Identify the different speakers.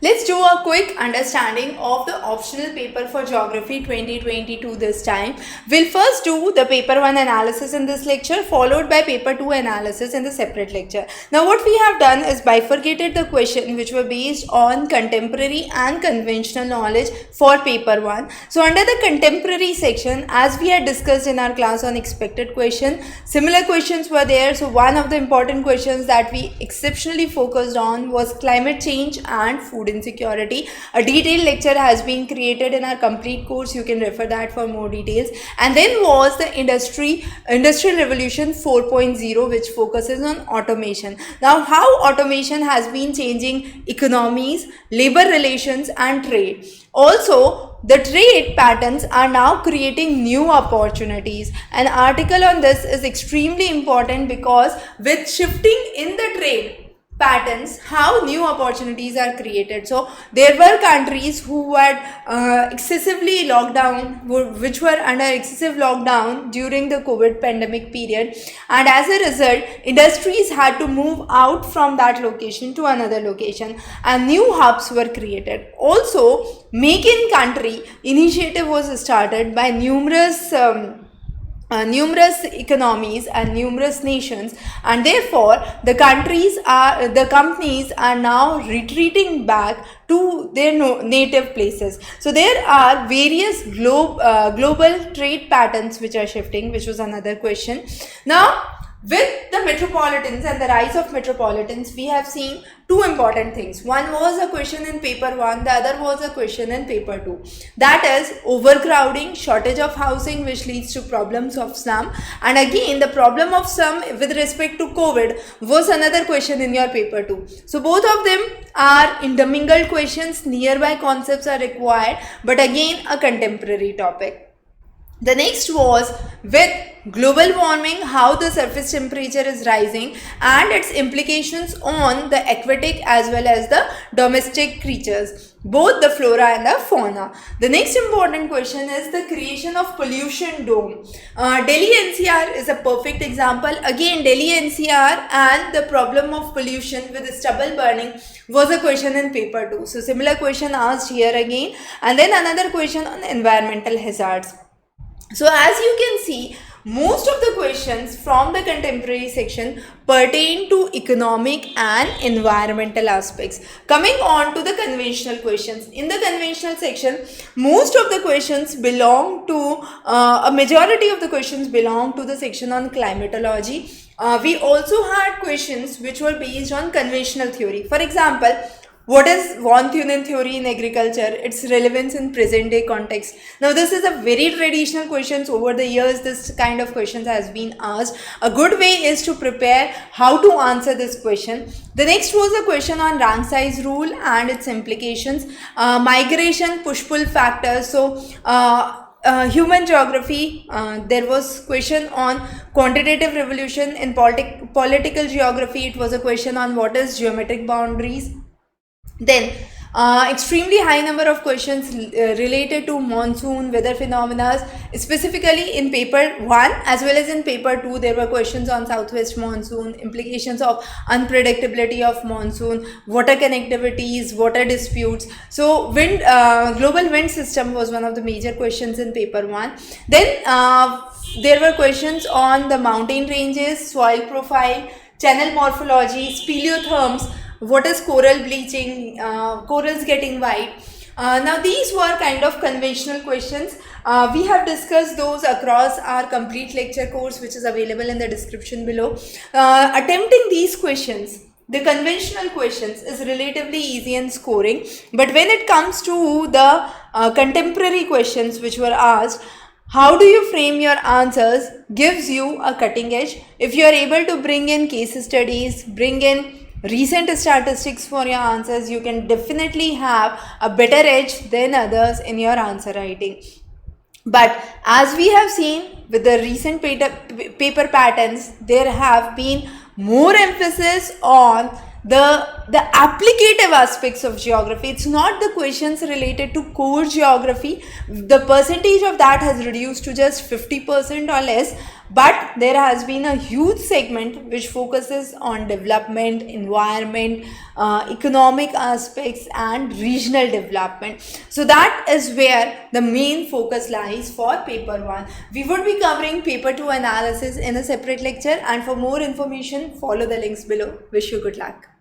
Speaker 1: Let's do a quick understanding of the optional paper for Geography 2022 this time. We'll first do the paper 1 analysis in this lecture, followed by paper 2 analysis in the separate lecture. Now what we have done is bifurcated the question which were based on contemporary and conventional knowledge for paper 1. So under the contemporary section, as we had discussed in our class on expected question, similar questions were there. So one of the important questions that we exceptionally focused on was climate change and food insecurity. A detailed lecture has been created in our complete course. You can refer that for more details. And then was the industrial revolution 4.0, which focuses on automation. Now how automation has been changing economies, labor relations and trade. Also, the trade patterns are now creating new opportunities. An article on this is extremely important because with shifting in the trade patterns, how new opportunities are created. So there were countries who had excessively lockdown, which were under excessive lockdown during the COVID pandemic period, and as a result industries had to move out from that location to another location and new hubs were created. Also, Make in Country initiative was started by numerous economies and numerous nations, and therefore the companies are now retreating back to their native places. So there are various global trade patterns which are shifting, which was another question. Now with the metropolitans and the rise of metropolitans, we have seen two important things. One was a question in paper 1, the other was a question in paper 2. That is overcrowding, shortage of housing, which leads to problems of slum. And again, the problem of slum with respect to COVID was another question in your paper 2. So both of them are intermingled questions, nearby concepts are required, but again a contemporary topic. The next was with global warming, how the surface temperature is rising and its implications on the aquatic as well as the domestic creatures, both the flora and the fauna. The next important question is the creation of pollution dome. Delhi NCR is a perfect example. Again, Delhi NCR and the problem of pollution with stubble burning was a question in paper 2. So similar question asked here again, and then another question on environmental hazards. So as you can see, most of the questions from the contemporary section pertain to economic and environmental aspects. Coming on to the conventional questions. In the conventional section, most of the questions belong to, a majority of the questions belong to the section on climatology. We also had questions which were based on conventional theory. For example, what is von Thunen theory in agriculture? Its relevance in present day context. Now this is a very traditional questions. Over the years this kind of questions has been asked. A good way is to prepare how to answer this question. The next was a question on rank size rule and its implications. Migration, push-pull factors. So human geography, there was question on quantitative revolution. In political geography, it was a question on what is geometric boundaries. Then extremely high number of questions related to monsoon, weather phenomena, specifically in paper 1 as well as in paper 2. There were questions on southwest monsoon, implications of unpredictability of monsoon, water connectivities, water disputes. So global wind system was one of the major questions in paper 1. Then there were questions on the mountain ranges, soil profile, channel morphology, speleotherms, what is coral bleaching, corals getting white. Now these were kind of conventional questions. We have discussed those across our complete lecture course, which is available in the description below. Attempting these questions, the conventional questions, is relatively easy in scoring, but when it comes to the contemporary questions which were asked, how do you frame your answers gives you a cutting edge. If you are able to bring in case studies, bring in recent statistics for your answers, you can definitely have a better edge than others in your answer writing. But as we have seen with the recent paper patterns, there have been more emphasis on the applicative aspects of geography. It's not the questions related to core geography. The percentage of that has reduced to just 50% or less, but there has been a huge segment which focuses on development, environment, economic aspects and regional development. So that is where the main focus lies for paper 1. We would be covering paper 2 analysis in a separate lecture, and for more information follow the links below. Wish you good luck.